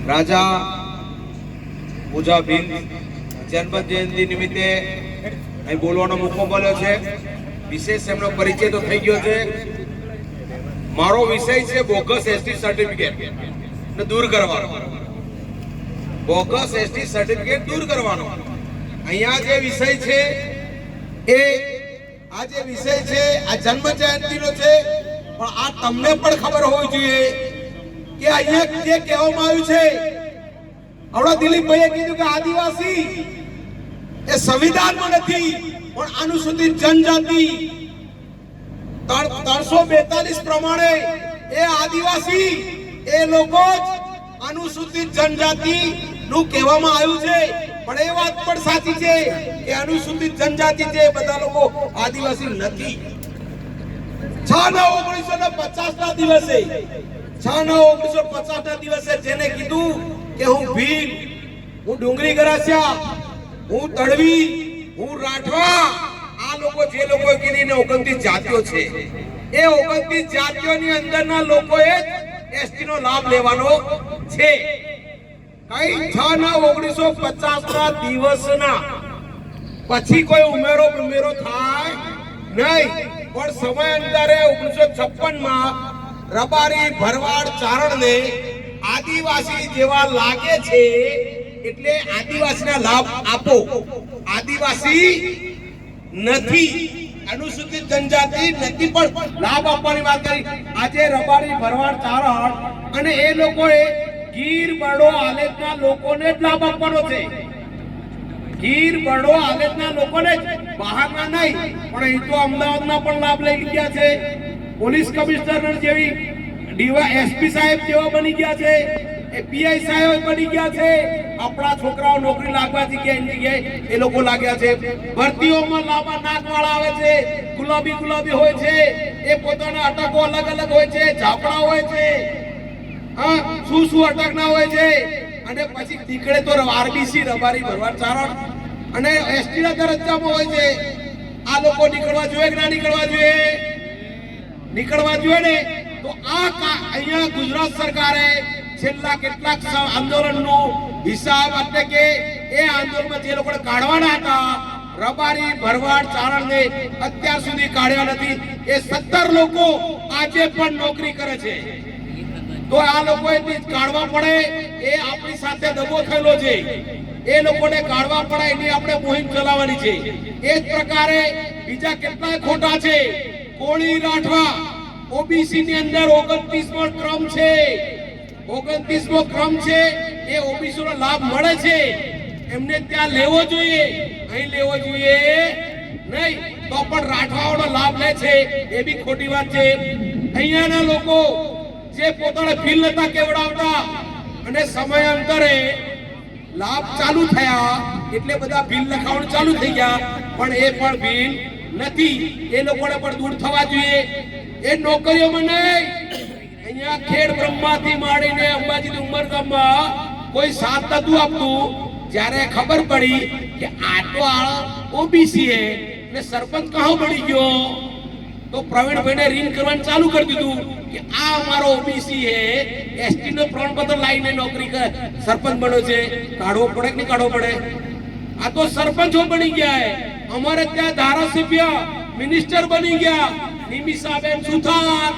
રાજા પૂજા ભીલ જન્મ જયંતિ નિમિત્તે અહીં બોલવાનો મોકો મળ્યો છે. વિશેષ એમનો પરિચય તો થઈ ગયો છે. મારો વિષય છે બોગસ એસટી સર્ટિફિકેટ ને દૂર કરવાનો. બોગસ એસટી સર્ટિફિકેટ દૂર કરવાનો. અહીંયા જે વિષય છે એ આ જે વિષય છે આ જન્મ જયંતિનો છે, પણ આ તમને પણ ખબર હોવી જોઈએ કે અહીંયા જે કહેવામાં આવ્યું છે, આપણા દિલીપભાઈએ કીધું કે આદિવાસી એ સંવિધાનમાં નથી પણ અનુસૂચિત જનજાતિ 342 પ્રમાણે એ આદિવાસી એ લોકો જ અનુસૂચિત જનજાતિ નું કહેવામાં આવ્યું છે. પણ એ વાત પણ સાચી છે કે અનુસૂચિત જનજાતિ છે બધા લોકો આદિવાસી નથી. 6/9/1950 ના દિવસે 6/9/1950 ના દિવસે જેને કીધું કે હું ભીલ, હું ડુંગરી ગરાસિયા, હું તડવી, હું રાઠવા, આ લોકો જે લોકો કીધી 29 જાતિઓ છે, એ 29 જાતિઓની અંદરના લોકોએ એસટી નો લાભ લેવાનો છે. કઈ 6/9/1950 ના દિવસના પછી કોઈ ઉમેરો થાય નહીં. પણ સમયાંતરે 1956 માં રબારી, ભરવાડ, ચારણને આદિવાસી જેવા લાગે છે એટલે આદિવાસીના લાભ આપો. આદિવાસી નથી, અનુસૂચિત જનજાતિ નથી, પણ લાભ આપવાની વાત કરી. આજે રબારી, ભરવાડ, ચારણ અને એ લોકોએ ગીર, બરડો, આલેખના લોકોને જ લાભ આપવાનો છે. ગીર, બરડો, આલેખના લોકોને જ, બહારના નહીં. પણ એ તો અમદાવાદના પણ લાભ લઈ ગયા છે. પોલીસ કમિશનર જેવી એસપી સાહેબ જેવા બની ગયા છે, પીઆઈ સાહેબ બની ગયા છે. આપણા છોકરાઓ નોકરી લાગવા જગ્યાએ એ લોકો લાગ્યા છે. ભરતીઓમાં લાંબા નાક વાળા આવે છે, ગુલાબી હોય છે, એ પોતાના અટકો અલગ અલગ હોય છે, ઝાપડા હોય છે, શું અટકના હોય છે. અને પછી નીકળે તો આરબીસી, રબારી, ભરવાડ, ચારણ અને એસટી ના દરજ્જામાં હોય છે. આ લોકો નીકળવા જોઈએ કે ના નીકળવા જોઈએ? નીકળવા જોઈએ ને. તો આ અહીંયા ગુજરાત સરકારે છેલ્લા કેટલાક આંદોલનનો હિસાબ એટલે કે એ આંદોલનમાં જે લોકોને કાઢવાના હતા, રબારી, ભરવાડ, ચારણને અત્યાર સુધી કાઢ્યા નથી. એ 17 લોકો આજે પણ નોકરી કરે છે. તો આ લોકોએ કાઢવા પડે, એ આપણી સાથે દગો થયેલો છે. એ લોકોને કાઢવા પડે એની આપણે મુહિમ ચલાવવાની છે. એ જ પ્રકારે બીજા કેટલાય ખોટા છે. કોળી, રાઠવા, ઓબીસી ની અંદર 29મો ક્રમ છે. 29મો ક્રમ છે. એ ઓબીસી નો લાભ મળે છે, એમને ત્યાં લેવો જોઈએ, અહીં લેવો જોઈએ નહીં. તો પણ રાઠવાઓનો લાભ લે છે, એ બી ખોટી વાત છે. અહીંયાના લોકો જે પોતાને બિલ નતા કેવડાવતા અને સમયાંતરે લાભ ચાલુ થયા એટલે બધા બિલ લખાવવાનું ચાલુ થઈ ગયા, પણ એ પણ બિલ નથી. એ લોકોને પણ દૂર થવા જોઈએ. એ નોકરીઓમાં નહીં. અહીંયા ખેડ બ્રહ્માથી માંડીને અંબાજીથી ઉમરગામમાં કોઈ સાથ નતું આપતું. જ્યારે ખબર પડી કે આ તો ઓબીસી હે ને સરપંચ કહો બની ગયો, તો પ્રવીણભાઈને રિંગ કરવાનું ચાલુ કરી દીધું કે આ અમારો ઓબીસી હે, એસટી નો પ્રમાણપત્ર લાવીને નોકરી કરે, સરપંચ બન્યો છે. કાઢવો પડે કે નહીં કાઢવો પડે? આ તો સરપંચો બની ગયા હે. અમારે ત્યાં ધારાસભ્ય, મિનિસ્ટર બની ગયા, નિમિષાબેન સુથાર,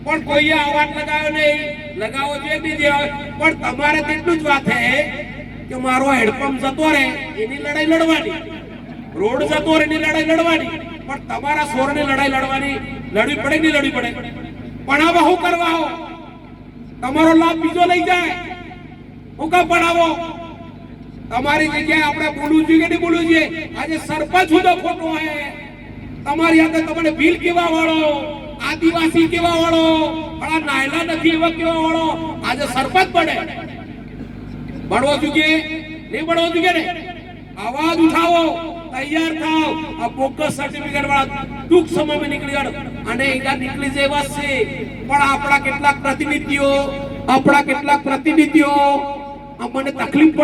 પણ કોઈએ અવાજ લગાવ્યો નહીં. લગાવો જોઈએ નહીં. પણ તમારે તેટલું જ વાત હે કે મારો હેડપંપ જતો રહે એની લડાઈ લડવાની, રોડ જતો રહે એની લડાઈ લડવાની, પણ તમારા સ્વરની લડાઈ લડવી પડે નહીં લડવી પડે? પણ આવો શું કરવા હો? તમારો લાભ બીજો લઈ જાય, હું કામ પડાવો? તમારી જગ્યાએ આપણે બોલવું જોઈએ કે નહીં બોલવું જોઈએ? આજે સરપંચ હું તો ખોટો હે. તમારી હાથે તમને બિલ કેવા વાળો, આદિવાસી કેવા વાળો, પણ નાયલા નથી એવા કેવા વાળો આજે સરપંચ બને. બનવો જોઈએ નહીં બનવો જોઈએ ને? આવાજ ઉઠાવો, તૈયાર થાવ. આ બોગસ સર્ટિફિકેટ વાળા ટૂંક સમયમાં નીકળી જાય અને એના નીકળી જેવા છે. પણ આપણા કેટલાક પ્રતિનિધિઓ અમને તકલીફ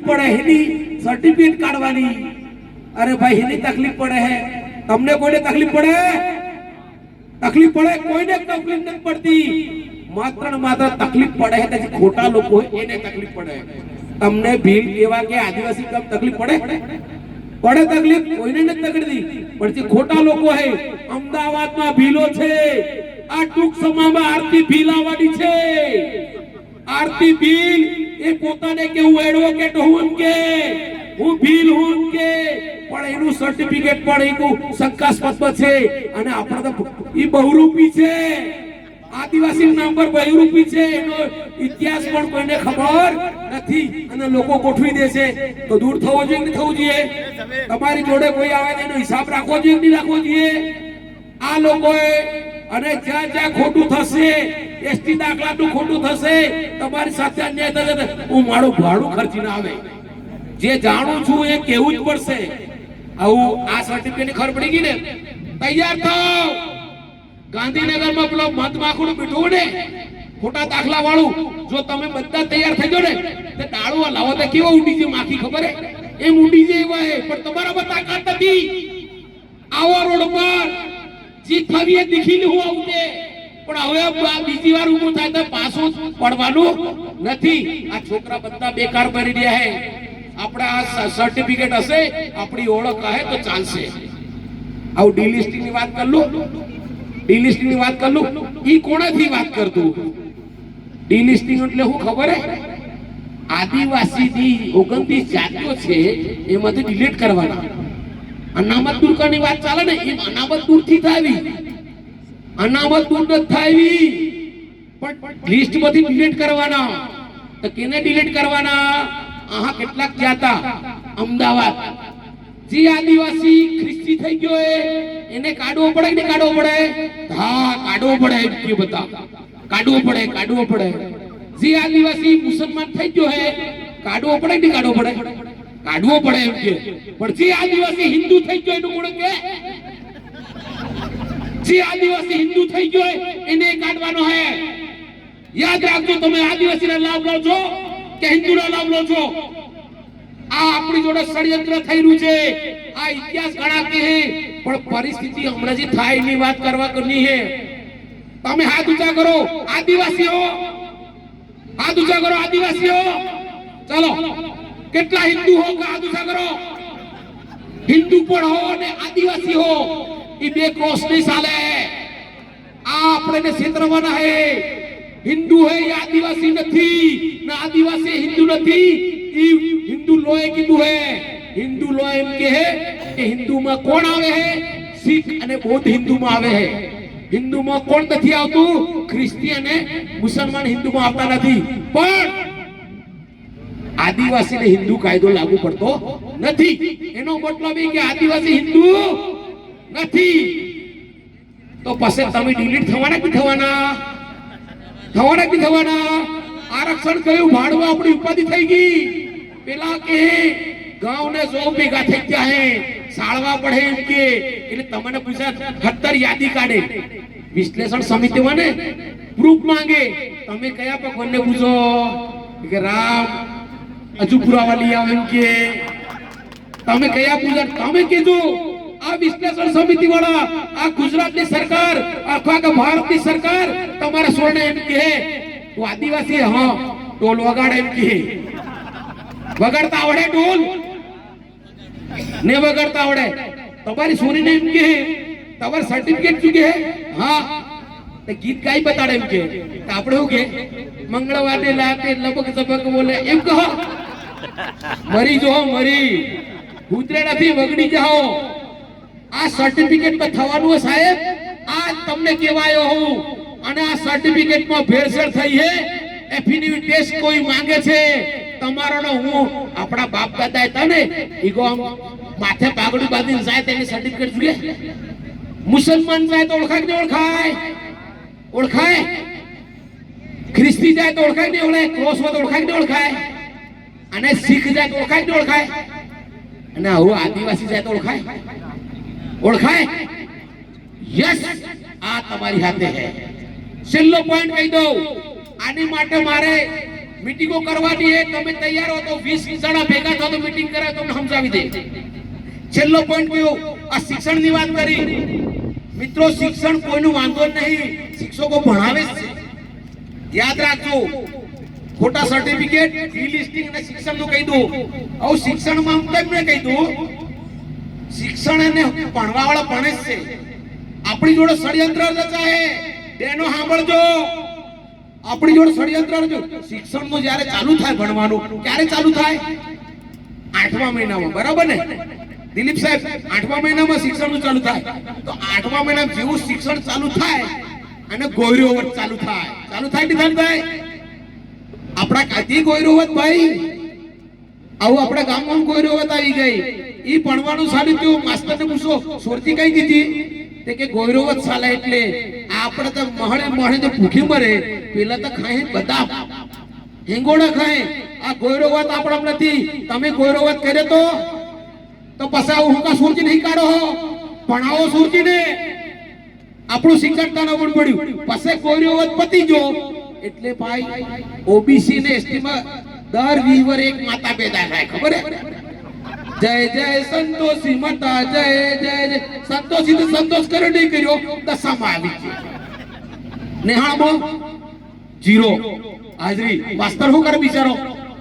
પડે એની સર્ટિફિકેટ કાઢવાની. અરે ભાઈ, એની તકલીફ પડે હે. તમને કોઈને તકલીફ પડે? કોઈને તકલીફ નથી પડતી. માત્ર ને માત્ર તકલીફ પડે છે કે ખોટા લોકો હોય એને તકલીફ પડે. તમને ભીલ કેવા કે આદિવાસી કમ તકલીફ પડે? પડે તકલીફ? કોઈને નથી તકલીફ. પણ જે ખોટા લોકો હે, અમદાવાદમાં ભીલો છે. આ ટૂંક સમયમાં આરતી ભીલ આવવાની છે. આરતી ભીલ એ પોતાને કે હું એડવોકેટ હું કે હું ભીલ હું કે, પણ એનું સર્ટિફિકેટ પણ એનું શંકાસ્પદ છે. અને આપણે તો ઈ બહુરૂપી છે, આદિવાસી નામ પર બહુરૂપી છે. એનો ઇતિહાસ પણ કોઈને ખબર નથી અને લોકો ગોઠવી દે છે. તો દૂર થવો જોઈએ કે થવું જોઈએ? તમારી જોડે કોઈ આવે એનો હિસાબ રાખવો જોઈએ કે નહીં રાખવો જોઈએ? આ લોકોએ અને જ્યાં જ્યાં ખોટું થશે, એસટી દાખલાનું ખોટું થશે, તમારી સાથે અન્યાય થશે, હું મારું ભાડું ખર્ચીને આવે. જે જાણું છું એ કેવું જ પડશે. આવું આ સર્ટિફિકેટ ખબર પડી ગઈ ને, તૈયાર થાઓ. ગાંધીનગરમાં પેલો મત માખડું બેઠું ને ખોટા દાખલા વાળું, જો તમે બધા તૈયાર થઈ જાઓ ને તો ડાળું લાવો તો કેવો ઉડી છે માખી, ખબર હે? એમ ઉડી જાય એવા. પણ તમારામાં તાકાત નથી. આવો રોડ પર જીત થવી એ દીખી લેવું આવું છે. પણ હવે બીજી વાર ઊભું થાય તો પાછું પડવાનું નથી. આ છોકરા બધા બેકાર કરી રહ્યા હે. આપણા આ સર્ટિફિકેટ હશે, આપણી ઓળખ હે તો ચાલશે. આવું ડીલિસ્ટિંગ ની વાત કર લો, ડીલિસ્ટિંગ ની વાત કર લો. ઈ કોણાથી વાત કરતું? ડીલિસ્ટિંગ એટલે શું ખબર હે? આદિવાસી ની 29 જાતિઓ છે એમાંથી ડિલીટ કરવાના. અનામત દૂર કરવાની વાત ચાલે ને, એમ અનામત દૂર થી થાવી. અનામત દૂર નથી થાવી, પણ લિસ્ટ માંથી ડિલીટ કરવાના. તો કેને ડિલીટ કરવાના? આહા કેટલાક જાતા અમદાવાદ જે આદિવાસી ખ્રિસ્તી થઈ ગયો એને કાઢવો પડે કે કાઢવો પડે? હા કાઢવો પડે. એમ કે બતા કાઢવો પડે, કાઢવો પડે. જે આદિવાસી મુસલમાન થઈ ગયો હે કાઢવો પડે કે કાઢવો પડે? કાઢવો પડે એમ કે. પણ જે આદિવાસી હિન્દુ થઈ ગયો એનું કોણ કે? જે આદિવાસી હિન્દુ થઈ ગયો એને કાઢવાનો હે. યાદ રાખજો, તમે આદિવાસીના લાભ લો છો કે હિન્દુના લાભ લો છો? આ આપણી જોડે ષડયંત્ર થઈ રહ્યું છે. આ ઇતિહાસ ઘણા કે હે, પણ પરિસ્થિતિ હમણાં જે થાય એની વાત કરવા કરવી હે. તમે હાથ ઊંચા કરો આદિવાસીઓ, હાથ ઊંચા કરો આદિવાસીઓ. ચલો કેટલા હિન્દુ હો કે હાથ ઊંચા કરો. હિન્દુ પણ હો અને આદિવાસી હો, એ બે ક્રોસ નહીં ચાલે. આ આપણે ક્ષેત્રવાના હે. હિન્દુ હે એ આદિવાસી નથી, ના આદિવાસી હિન્દુ નથી. હિન્દુ લોએ કીધું હે, હિન્દુ લો એમ કે હે કે હિન્દુમાં કોણ આવે હે? શીખ અને બૌદ્ધ હિન્દુમાં આવે હે. હિન્દુમાં કોણ નથી આવતું? ખ્રિસ્તી અને મુસલમાન હિન્દુમાં આવતા નથી. પણ આદિવાસીને હિન્દુ કાયદો લાગુ પડતો નથી. એનો મતલબ એ કે આદિવાસી હિન્દુ નથી. તો પછી તમે ડિલીટ થવાના કે થવાના? થવાના કે થવાના? આરક્ષણ કયું ભાડવા આપણી ઉપાધિ થઈ ગઈ. પેલા કે ગાંવ ને 100 ભેગા થઈ ગયા હે, સાળવા પડે એમ કે. એટલે તમને પૂછા 78 યાદી કાઢે વિશ્લેષણ સમિતિમાં ને પ્રૂફ માંગે. તમે કયા ભગવાનને પૂછો કે રામ હજુ પુરાવા લઈ આવો એમ કે? તમે કયા પૂજા? તમે કીધું આ વિશ્લેષણ સમિતિ વાળા, આ ગુજરાતની સરકાર, આખા ભારતની સરકાર તમારા સોને એમ કે તું આદિવાસી હા ટોલ વગાડે એમ કે. વગાડતા આવડે ઢોલ ને? વગાડતા આવડે? તમારી સોરીને એમ કે તમારું સર્ટિફિકેટ શું કે? હા તે ગીત ગાઈ બતાડે એમ કે. આપણે શું કે મંગળવારે લાતે લબક ઝબક બોલે એમ કહો. મરી જો, મરી ભૂતરે નથી, વગડી જાઓ. આ સર્ટિફિકેટ પર થવાનું સાહેબ, આ તમને કહેવાયો હું. અને આ સર્ટિફિકેટમાં ભેળસેળ થઈ છે. એફિડેવિટ ટેસ્ટ કોઈ માંગે છે તમારો. હું આપણા બાપ દાદા હતા ને ઈગો માથે પાઘડી બાંધીને જાય તેની સર્ટિફિકેટ જોઈએ. મુસલમાન જાય તો ઓળખાય ને ઓળખાય? ઓળખાય. ખ્રિસ્તી જાય તો ઓળખાય ને ઓળખાય? ક્રોસ હોય તો ઓળખાય ને ઓળખાય? અને શીખ જાય તો ઓળખાય ને ઓળખાય? અને હવે આદિવાસી જાય તો ઓળખાય? ઓળખાય? યસ, આ તમારી હાથે હે. છેલ્લો પોઈન્ટ કહી દઉં. આની માટે મારે મીટિંગો કરવાની છે. તમે તૈયાર હો તો 20 જણા ભેગા થો તો મીટિંગ કરાય તમને સમજાવી દે. છેલ્લો પોઈન્ટ કયો? આ શિક્ષણની વાત કરી. મિત્રો શિક્ષણ કોઈનું વાંધો નહીં, શિક્ષકો ભણાવે છે. યાદ રાખજો, ખોટા સર્ટિફિકેટ, લિસ્ટિંગ અને શિક્ષણનું કહી દઉં. આવું શિક્ષણમાં હું તમને કહી દઉં, શિક્ષણ અને ભણવા વાળા ભણે જ છે. આપણી જોડે ષડયંત્ર રચાય. બેનો સાંભળજો, આપણી જોડે ષડયંત્ર રચાય. શિક્ષણનું જ્યારે ચાલુ થાય ભણવાનું, ક્યારે ચાલુ થાય? 8મા મહિનામાં, બરાબર ને દિલીપ સાહેબ? 8મા મહિનામાં શિક્ષણનું ચાલુ થાય. તો 8મા મહિનામાં જેવું શિક્ષણ ચાલુ થાય અને ગોયરોવત ચાલુ થાય. ચાલુ થાય કે ચાલુ થાય? આપણા કાતી ગોયરોવત ભાઈ, આવું આપણા ગામમાં ગોયરોવત આવી ગઈ. ઈ ભણવાનું સારું થયું. માસ્ટરને પૂછો, સુરતી કઈ દીધી? તે કે ગોયરોવત ચાલે. એટલે આપણે તો મહણે મહણે તો ભૂખી મરે, પેલા તો ખાય બદામ હિંગોડા ખાય. આ ગોયરોવત આપણા નથી. તમે ગોયરોવત કરે તો પછી આવું હુકા સુરતી નહીં કાઢો. ભણાવો સુરતીને. આપણું શિક્ષણ તણાવ પડ્યું, પછી ગોયરોવત પતી જો. એટલે ભાઈ ઓબીસી ને એસટી માં દર 20 વર્ષે એક માતા પેદા થાય. ખબર હે? જય જય સંતોષી માતા, જય જય જય સંતોષી. તો સંતોષ કર્યો નહીં કર્યો, દશામાં આવી છે. નેહાળમાં 0 હાજરી. માસ્તર શું કરે બિચારો?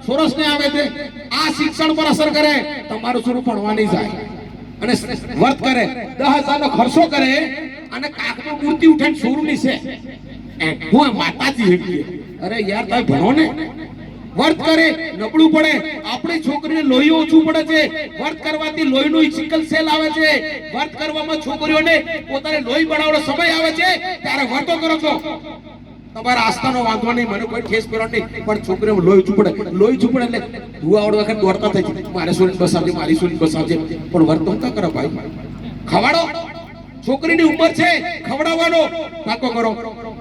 સોરસ ને આવે છે. આ શિક્ષણ પર અસર કરે. તમારું છોરું ભણવા નહીં જાય અને વર્ત કરે, 10,000 નો ખર્ચો કરે અને કાકનો મૂર્તિ ઉઠાઈને છોરું ની છે હું માતાજી હેઠી. અરે યાર તમે ભણો ને. વર્ત કરે, નબળું પડે. આપણી છોકરીને લોહી ઓછું પડે છે. વર્ત કરવાથી લોહીનું સિકલ સેલ આવે છે. વર્ત કરવામાં છોકરીઓને પોતાને લોહી બનાવવાનો સમય આવે છે, ત્યારે વર્તો કરો છો. તમારા આસ્થાનો વાંધો નહીં, મને કોઈ ઠેસ પડે નહીં, પણ છોકરીઓ લોહી ઓછું પડે. લોહી ઓછું પડે એટલે ધુવાવડ વખત દોડતા થઈ જાય, મારે સોની બસાવજે, મારી સોની બસાવજે. પણ વર્તો ન કરો ભાઈ. ખવાડો. છોકરીની ઉંમર છે ખવડાવવાનો, પાકો કરો.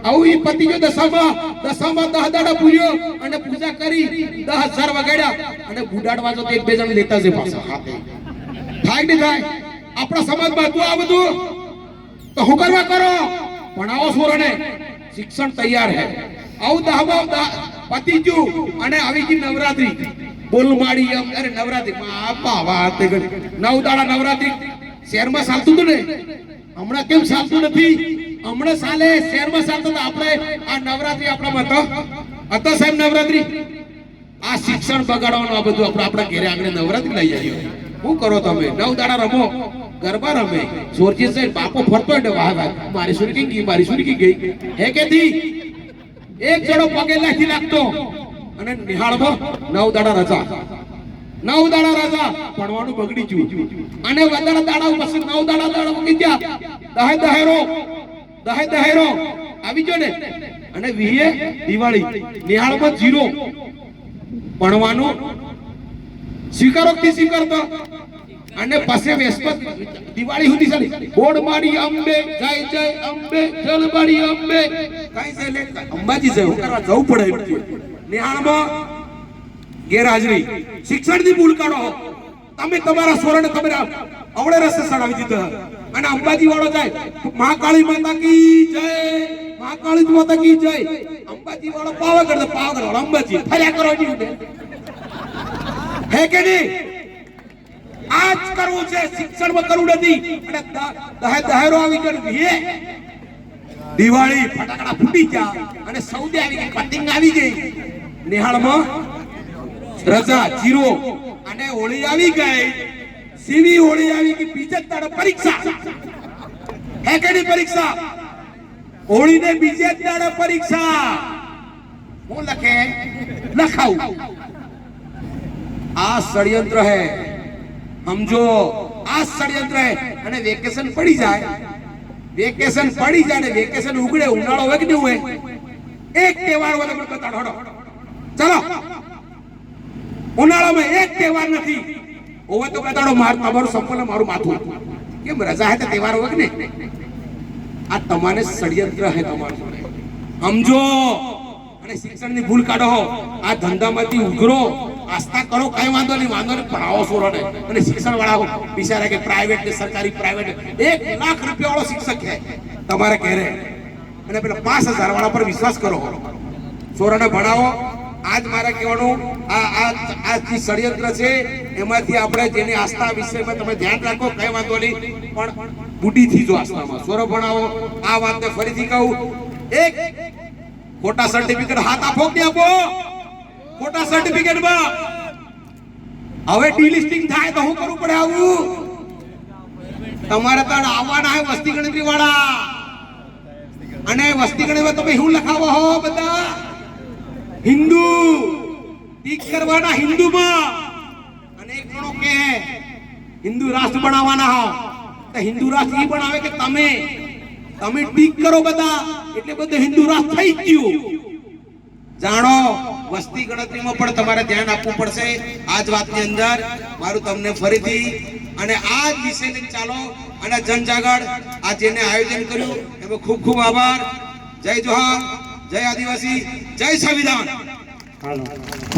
આવું ઈ પતિ જો દશામાં 10 દાડા પૂર્યો અને પૂજા કરી 10,000 વગાડ્યા અને બુડાડવા જો એક બે જણ લેતા છે પાછા હાથે. થાય ને થાય? આપણા સમાજમાં હતું આ બધું? તો હું કરવા કરો? ભણાવો છોરાને. શિક્ષણ તૈયાર હે. આવું 10 પતિ જો અને આવી ગઈ નવરાત્રી. બોલમાડી એમ. અરે નવરાત્રી બાપા વાત 9 દાડા નવરાત્રી શહેરમાં ચાલતું હતું ને, હમણાં કેમ ચાલતું નથી? હમણાં સાલે શહેરમાં ચાલતું. આપણે આ નવરાત્રી આપણામાં હતો સાહેબ. નવરાત્રી આ શિક્ષણ બગાડવાનું આ બધું આપણા ઘેરે આંગણે નવરાત્રી લઈ આવ્યો. શું કરો તમે? 9 દાડા રમો, ગરબા રમે. સોરજી સાહેબ બાપો ફરતો એટલે વાહ વાહ, મારી સુરકી ગઈ, મારી સુરકી ગઈ. હે કે થી એક જણો પગે લાગી લાગતો અને નિહાળમાં 9 દાડા રજા. 9 દાડા રજા. ભણવાનું બગડી ગયું અને વધારે દાડા પછી 9 દાડા મૂકી ગયા. દહેરો આવી ગયો ને. અને વીએ દિવાળી. નિહાળમાં 0. ભણવાનું સ્વીકારો કે સ્વીકારતો. અને પછી વેસ્પત દિવાળી સુધી ચાલી. બોડમાડી અંબે, જય જય અંબે, જલમાડી અંબે. કઈ છે લે? અંબાજી જવું કરવા જવું પડે. નિહાળમાં ગેરહાજરી. શિક્ષણની ભૂલ કાઢો. તમે તમારા સોરને તમે અવળે રસ્તે ચડાવી દીધો અને અંબાજી વાળો જાય, મહાકાળી માતા કી જય, મહાકાળી માતા કી જય. અંબાજી વાળો પાવાગઢ વાળો અંબાજી ફર્યા કરો. હે કે નહીં? આજ કરવું છે. શિક્ષણમાં કરવું નથી. અને દહેરો આવી ગયો, દિવાળી ફટાકડા ફૂટી ગયા અને સૌદે આવી ગઈ, પતંગ આવી ગઈ. નિહાળમાં રજા 0 અને હોળી આવી ગઈ. સીવી હોળી આવી ગઈ. બીજે દાડે પરીક્ષા. હે કે નહીં? પરીક્ષા. હોળી ને બીજે દાડે પરીક્ષા. હું લખે લખાઉ. આ ષડયંત્ર હે. સમજો, આ ષડયંત્ર હે. અને વેકેશન પડી જાય, વેકેશન પડી જાય ને વેકેશન ઉગડે, ઉનાળો હોય કે નહીં હોય? એક તહેવાર હોય તો બતાડો. ચલો, ઉનાળામાં એક તહેવાર નથી હોય તો બતાડો. તમારું સંપૂર્ણ મારું માથું. કેમ? રજા હે તો તહેવાર હોય કે નહીં? આ તમારે ષડયંત્ર હે તમારું. સમજો અને શિક્ષણની ભૂલ કાઢો. આ ધંધામાંથી ઉઘરો. આસ્થા કરો, કઈ વાંધો નહીં, વાંધો નહીં. ભણાવો છોરોને. અને શિક્ષણ વાળા બિચારા કે પ્રાઇવેટ ને સરકારી પ્રાઇવેટ 1 લાખ રૂપિયા વાળો શિક્ષક છે તમારે ઘરે, અને પેલા 5,000 વાળા પર વિશ્વાસ કરો. છોરાને ભણાવો. આજ મારા કહેવાનું આ જે ષડયંત્ર છે એમાંથી આપણે જેની આસ્થા વિષયમાં તમે ધ્યાન રાખો, કઈ વાંધો નહીં, પણ બુદ્ધિથી જો આસ્થામાં છોરો ભણાવો. આ વાતને ફરીથી કહું, એક ખોટા સર્ટિફિકેટ હાથ આપો કે આપો ખોટા સર્ટિફિકેટ માં હવે ડીલિસ્ટિંગ થાય તો શું કરવું પડે? આવું તમારે ત્યાં આવવાના હે વસ્તી ગણતરી વાળા, અને વસ્તી ગણતરીમાં તમે શું લખાવો હો? બધા હિન્દુ ટીક કરવાના હિન્દુમાં, અને એક જણો કે હિન્દુ રાષ્ટ્ર બનાવવાના હો તો હિન્દુ રાષ્ટ્ર ઈ બનાવે કે તમે ટીક કરો બધા, એટલે બધું હિન્દુ રાષ્ટ્ર થઈ ગયું. જાણો, વસ્તી ગણતરીમાં પણ તમારે ધ્યાન આપવું પડશે. આ જ વાતની અંદર મારું તમને ફરીથી અને આ જ વિષયને ચાલો અને જનજાગરણ આ જેને આયોજન કર્યું એમાં ખૂબ ખૂબ આભાર. જય જોહાર, જય આદિવાસી, જય સંવિધાન.